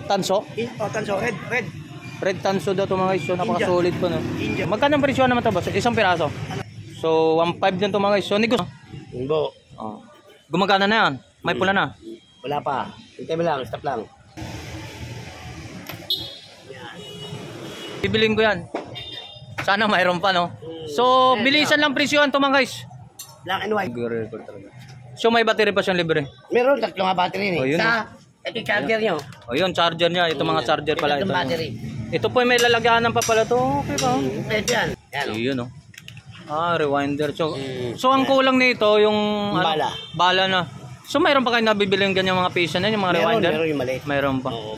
Tanso? Tanso, red. Red Tanso daw ito mga guys. So napaka-solid po, no? India. Magkano ang presyo naman ito, boss? Isang piraso? So 1.5 din ito mga guys. So negos. Hindi. Gumagana na yan? May pula na? Wala pa. Hintay mo lang, stop lang. Bibilin ko yan. Sana mayroon pa, no? So bilisan lang presyohan ito mga guys. Black and white. So may battery pa siyang libre? Meron, tatlong nga battery Oh, ni. yun, Ito yung charger nyo. O yun, charger niya. Ito mga charger pala. Ito Ito, battery. ito po may lalagyanan pa pala to. Okay ba? Pwede yan. Yan o. Yun, no? Rewinder. So ang kulang nito yung Bala. Bala na. So mayroon pa kayo nabibili ng ganyang mga piece na yung mga rewinder? Meron yung maliit. Mayroon pa. Oo.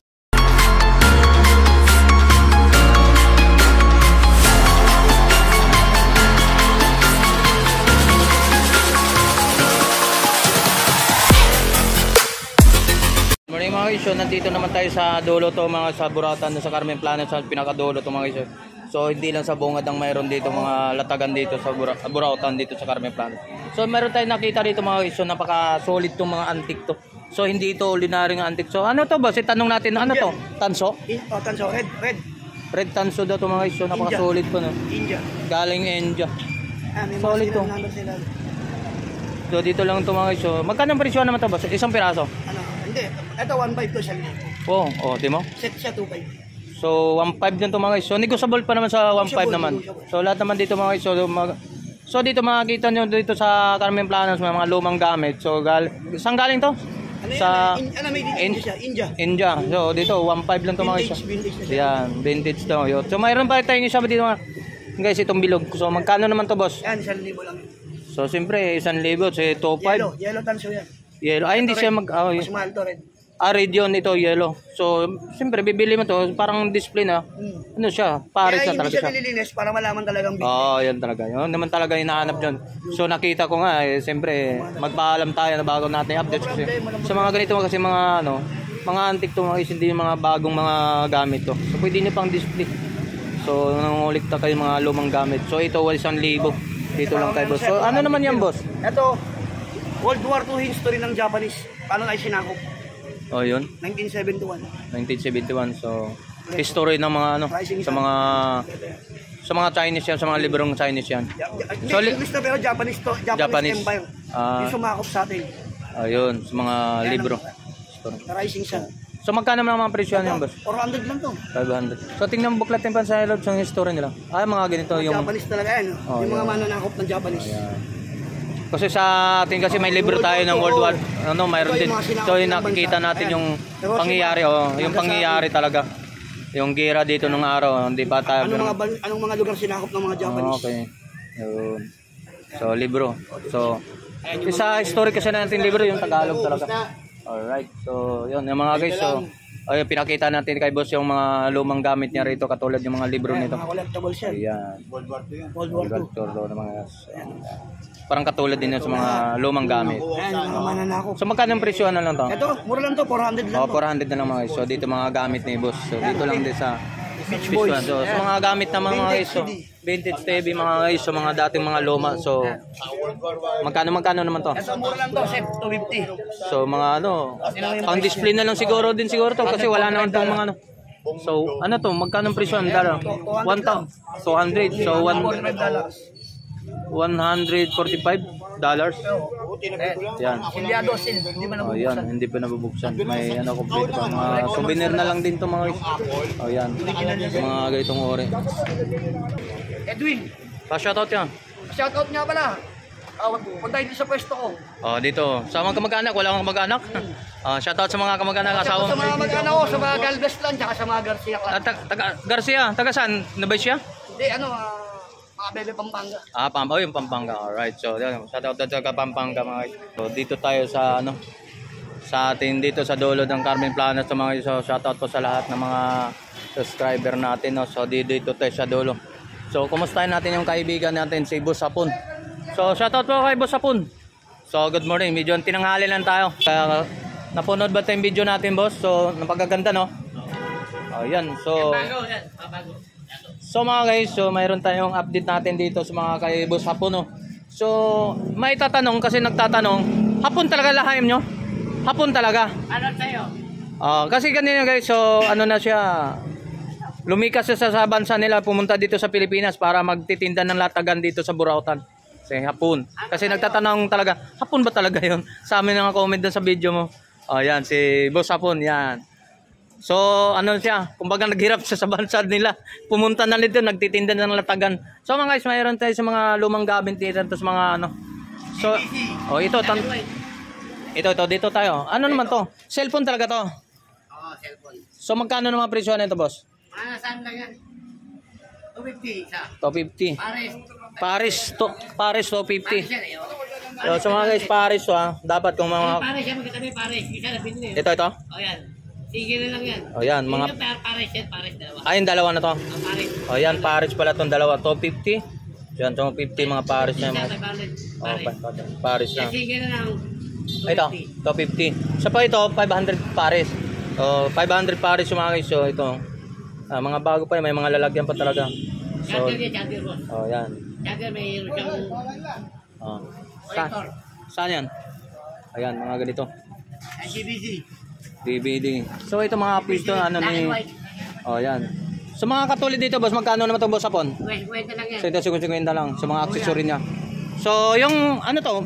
Morning mga guys, so nandito naman tayo sa dulo to mga sa Buratan sa Carmen Planet sa pinakadulo to mga guys. So hindi lang sa bungad ang mayroon dito mga latagan dito sa Buratan dito sa Carmen Planet. So meron tayong nakita dito mga guys, so napaka-solid tong mga antique to. So hindi ito ordinaryong antique. So ano to boss? Itanong natin ano to? Tanso? Tanso, red. Red Tanso daw to mga guys, so napaka-solid po no. India. Galing India. May Solid to. So dito lang to mga guys. So magkano ang presyo naman to boss? Isang piraso? Hindi. Ito 1.5 to siya. Di mo? Set siya 2.5. So 1.5 din to mga guys. So negotiable pa naman sa 1.5 naman. So lahat naman dito mga guys. So dito makikita nyo dito sa Carmen Planas mga lumang gamit. So saan galing to? Sa India. So dito 1.5 lang to mga guys. Yan, vintage to. So mayroon pa tayong isa dito mga guys, itong bilog. So magkano naman to boss? Yan, 1,000 lang. So siyempre 1,000 so 2.5. Yellow Tanso yan. Yellow. Ay, hindi siya Mas mahal to, red. red yun, ito yellow. So, siyempre, bibili mo to, parang display na. Ano siya? Paris na talaga siya. Hindi siya nililinis para malaman talagang big. Yan talaga. Yun naman talaga hinahanap dyan. So, nakita ko nga, siyempre, magpaalam tayo na bago natin updates. Kasi, sa mga ganito kasi mga antique to, hindi yung mga bagong mga gamit to. So, pwede nyo pang display. So, nangungulit na kayo mga lumang gamit. So, ito, 1,000. Dito lang tayo, boss. So, ano naman yan, boss? Ito, World War II history ng Japanese. Paano ay sinakop? Yun. 1971. 1971. So, history ng mga sa mga Chinese yan, sa mga librong Chinese yan. So, English na pero Japanese to. Japanese Empire. Yung sumakop sa atin. Ayun, sa mga libro. Rising Sun. So, magkano naman mga presyo yan, boss? 400 lang to. 500. So, tingnan mo buklat yung pansailod sa history nila. Mga ganito yung Japanese talaga yan. Yung mga mananakop ng Japanese. Kasi sa atin kasi may libro tayo ng World War, mayroon din. So yung nakikita natin yung pangyayari, yung pangyayari talaga. Yung gera dito nung araw, hindi pa tayo. Anong mga lugar sinakop ng mga Japanese? Okay. So libro. So sa history kasi natin libro yung Tagalog talaga. Alright. So yun yung mga guys. So pinakita natin kay boss yung mga lumang gamit niya rito katulad yung mga libro nito. Mga collectibles yan. Ayan. World War II yan. World War II. Parang katulad din yun sa mga lumang gamit. Mga mananakop. So magkano ang presyo na lang to? Ito, mura lang to, 400 lang. 400 na lang mga guys. So dito mga gamit ni boss. So dito lang din sa Beach Boys. So sa mga gamit na mga guys. So vintage TV mga guys. So mga dating mga luma. So magkano naman to? Ito, mura lang to, set 250. So mga pang display na lang siguro to kasi wala naman tong mga So ano to? Magkano ang presyo? $1,200. So $145. Yan. Silyado, hindi man nabubuksan. Yan, hindi pa nabubuksan. May complete pa. Mga souvenir na lang din to mga guys. Yan. Mga ganitong ore. Edwin. Pa-shoutout yan. Shoutout nga pala. Punta dito sa pwesto ko. Dito. Sa mga kamag-anak, wala kang kamag-anak. Shoutout sa mga kamag-anak, asawa. Sa mga kamag-anak ko, sa mga Galvez lang, tsaka sa mga Garcia clan. Garcia, taga saan? Nabay siya? Hindi, mga Bebe Pampanga. Yung Pampanga. Alright. So, shoutout sa Pampanga mga guys. So, dito tayo sa sa atin dito sa dulo ng Carmen Planas sa mga so, shoutout po sa lahat ng mga subscriber natin, no. So, dito tayo sa dulo. So, kumustahin natin yung kaibigan natin si Boss Hapon. So, shoutout po kay Boss Hapon. So, good morning. Medyo tinanghali lang tayo. Napunod ba tayong video natin, boss? So, napagaganda, no? Yan. So mga guys, so mayroon tayong update natin dito sa mga kay Boss Hapon, no? So, may tatanong kasi nagtatanong, Hapon talaga lahayam nyo? Hapon talaga? Ano sa'yo? Kasi kanina guys, so ano na siya, lumikas siya sa bansa nila, pumunta dito sa Pilipinas para magtitinda ng latagan dito sa Burautan. Kasi hapon. Kasi nagtatanong talaga, hapon ba talaga yun? Sa amin nga comment doon sa video mo. Yan, si Boss Hapon, yan. So, ano siya, kumbaga naghirap siya sa bansa nila. Pumunta na dito, nagtitinda ng latagan. So mga guys, mayroon tayo sa mga lumang gamit dito, tapos mga ano. So, ito, dito tayo. Ano naman to? Cellphone talaga to? Oo, cellphone. So, magkano naman presyo nito, boss? Saan lang yan? 250 isa. 250. Paris 250. Pares yan eh. Oh. So, mga guys, Paris dapat kung mga... Pares yan, magkatabi Pares. Isa na pinili. Ito. O yan. Sige na lang yan. O yan, mga... Pares yan, Pares dalawa. Ayun, dalawa na to. Ang Pares. O yan, Paris pala itong dalawa. 250. Yan, 250 mga Paris na Isa mga... na Pares. Paris na. Sige na lang. Ito, 250. Sa pa ito, 500 Paris. O, 500 Paris yung mga guys. So, ito. Mga bago pa yun, may mga lalagyan pa talaga. So, Charger boss. o yan. Charger may siyang... Saan yan? Ayan, mga ganito. CBC. DVD. So ito mga pisto ano ni yan. So mga katulad dito boss, magkano naman 'to boss Hapon? Kwenta lang yan. So ito 50 lang sa mga accessory niya. So yung ano to?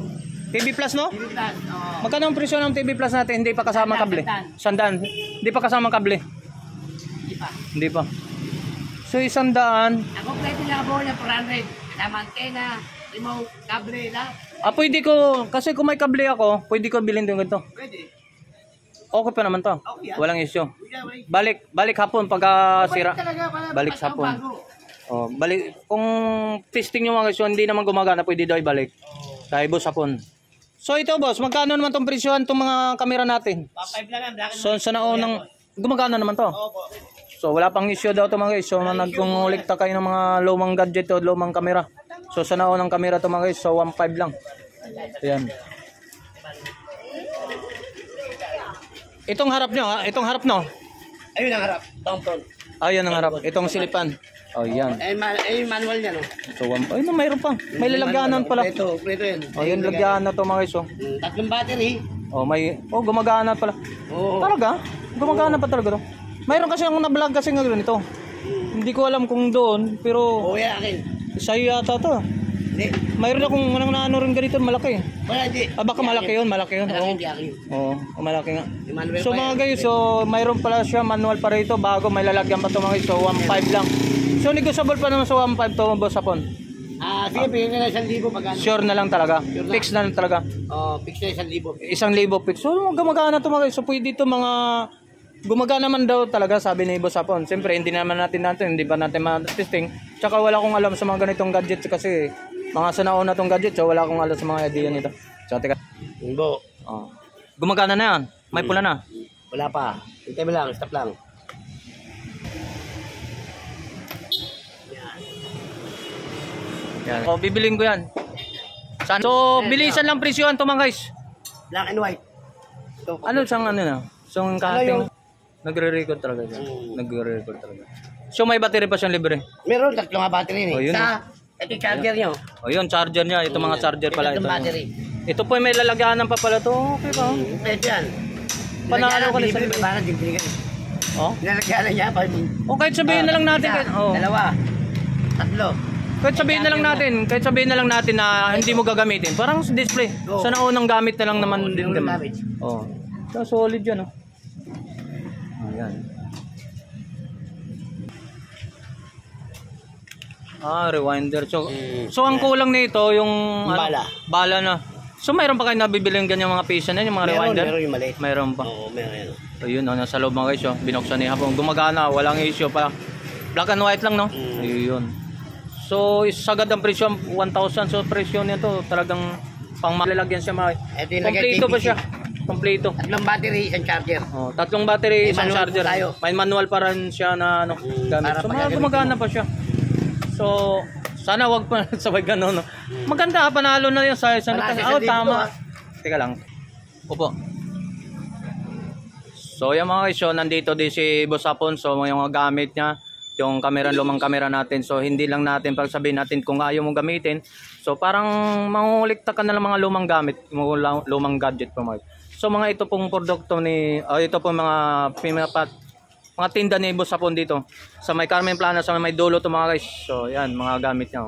TV Plus no? TV Plus. Oo. Magkano ang presyo ng TV Plus natin? Hindi pa kasama kable. Sandaan. Hindi pa kasama kable. Hindi pa. So 100. Ako pwede na po na 400. Kasama antena, remote, kable na. Pwede ko kasi kung may kable ako, pwede ko bilhin din ganito. Pwede. Okay pa naman to. Okay, Walang issue. Balik hapon pagka sira. Balik hapon. Balik kung testing yung mga guys, hindi naman gumagana, pwede daw ibalik. Kay boss hapon. So ito boss, magkano naman tong presyohan tong mga kamera natin? 5 lang yan. So sa naunang gumagana naman to. So wala pang issue daw to mga guys. So nagkungulikta kayo ng mga lumang gadget o lumang kamera. So sa naunang kamera to mga guys, so 1.5 lang. Ayan. Itong harap nyo itong harap no? Ayun ang harap, downtown. Ayun ang harap, itong silipan. Yan. Ayun manual niya no. So, mayroon pa. May lalagyanan pala. Ito yan. Yun lagyan na to mga guys. Tatlong battery. Gumagana pala. Oo. Talaga? Gumagana pa talaga to. Mayroon kasi akong na-vlog kasi ng ganito. Hindi ko alam kung doon, pero Oo, yan akin. sa'yo yata to. Hindi. Mayroon akong naano rin ganito, malaki. Wala, hindi. Baka malaki yun. Malaki, hindi akin. Malaki nga. Manual So pa mga yan. guys, mayroon pala siya manual pa rito bago may lalagyan pa to mga guys. So 1.5 lang. So negotiable pa naman sa 1.5 to boss Hapon. Sige, bigyan ka na 1,000 pag ano. Sure na lang talaga. Sure na. Fix na lang talaga. Fix na 1,000. 1,000 fix. So gumagana to mga guys. So pwede to mga gumagana man daw talaga sabi ni boss Hapon. Siyempre hindi pa natin ma-testing. Tsaka wala akong alam sa mga ganitong gadgets kasi mga sanaon na tong gadget. So wala akong alam sa mga idea nito. So teka. Hindi. Gumagana na yan. May pula na. Wala pa. Hintay mo lang, stop lang. Yan. So bibilin ko yan. So bilisan lang presyohan to mga guys. Black and white. Ano siyang ano na? So kahating nagre-record talaga siya. Nagre-record talaga. So may battery pa siyang libre. Meron tatlong nga battery Yun. ito yung charger nyo. Yun, charger niya. Ito mga charger pala. Ito Ito, battery. ito po may lalagyanan pa pala to. Okay ba? Pwede yan. Panalo ka na sa libre. Parang dibdigan. Nilalagyanan niya. Kahit sabihin na lang natin. Dalawa. Tatlo. Kahit sabihin na lang natin na hindi mo gagamitin. Parang display. Sa naunang gamit na lang naman din. So solid yan. Ayan. Rewinder. So ang kulang nito yung bala na. So mayroon pa kayo nabibiling ganyan mga piece na yung mga rewinder? Meron yung maliit. Mayroon pa. Oo, meron. So yun, nasa loob mga guys. Binuksan ni Hapon. Gumagana, walang issue pa. Black and white lang, no? Ayun. So sagad ang presyo 1,000. So presyo nito talagang pang malalagyan siya mga. Kompleto pa siya. Kompleto. Tatlong battery, isang charger. Tatlong battery, isang charger. Tayo. May manual pa rin siya na gamit. So gumagana pa siya. So sana wag pa sabay ganun. No? Maganda, panalo na yun sa isang tama. Teka lang. Opo. So yung mga guys, nandito din si Boss Hapon. So yung mga gamit niya, yung camera, lumang camera natin. So hindi lang natin pag sabihin natin kung ayaw mong gamitin. So parang mangulikta ka na lang mga lumang gamit, mga lumang gadget pa mga. So mga ito pong produkto ni ito pong mga tinda ni Boss Hapon dito sa may Carmen Plana, sa may dulo to mga guys. So yan, mga gamit niya.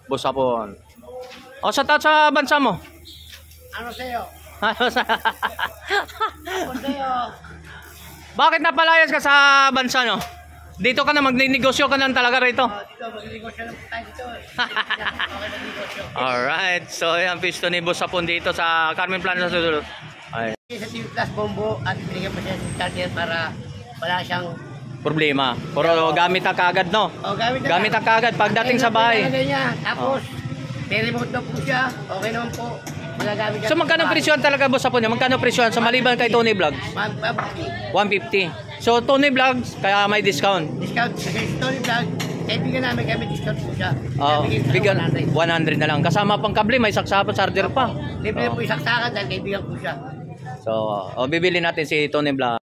Boss Hapon. O sa bansa mo. Ano sa'yo? Ano sa Ano sa'yo? Bakit napalayas ka sa bansa no? Dito ka na magnenegosyo ka na talaga rito. Dito, mag-negosyo lang tayo dito. Okay na negosyo. Alright. So yan, pisto ni Boss Hapon dito sa Carmen Plana sa dulo. Ay, Sa TV Plus Bombo at binigyan pa siya ng charger para wala siyang problema. Pero gamit na kaagad no. Gamit na kaagad pagdating sa bahay. Tapos, may remote na po siya. Okay naman po. Magagamit So magkano presyon talaga Boss Hapon niya? Magkano presyon sa maliban kay Tony Vlogs? 150. So Tony Vlogs kaya may discount. Discount sa Tony Vlog. Bigyan namin kami discount po siya. Bigyan 100 na lang. Kasama pang kable, may saksapan, charger pa. Libre po isaksakan dahil kaibigan po siya. So, bibili natin si Tony Vlog.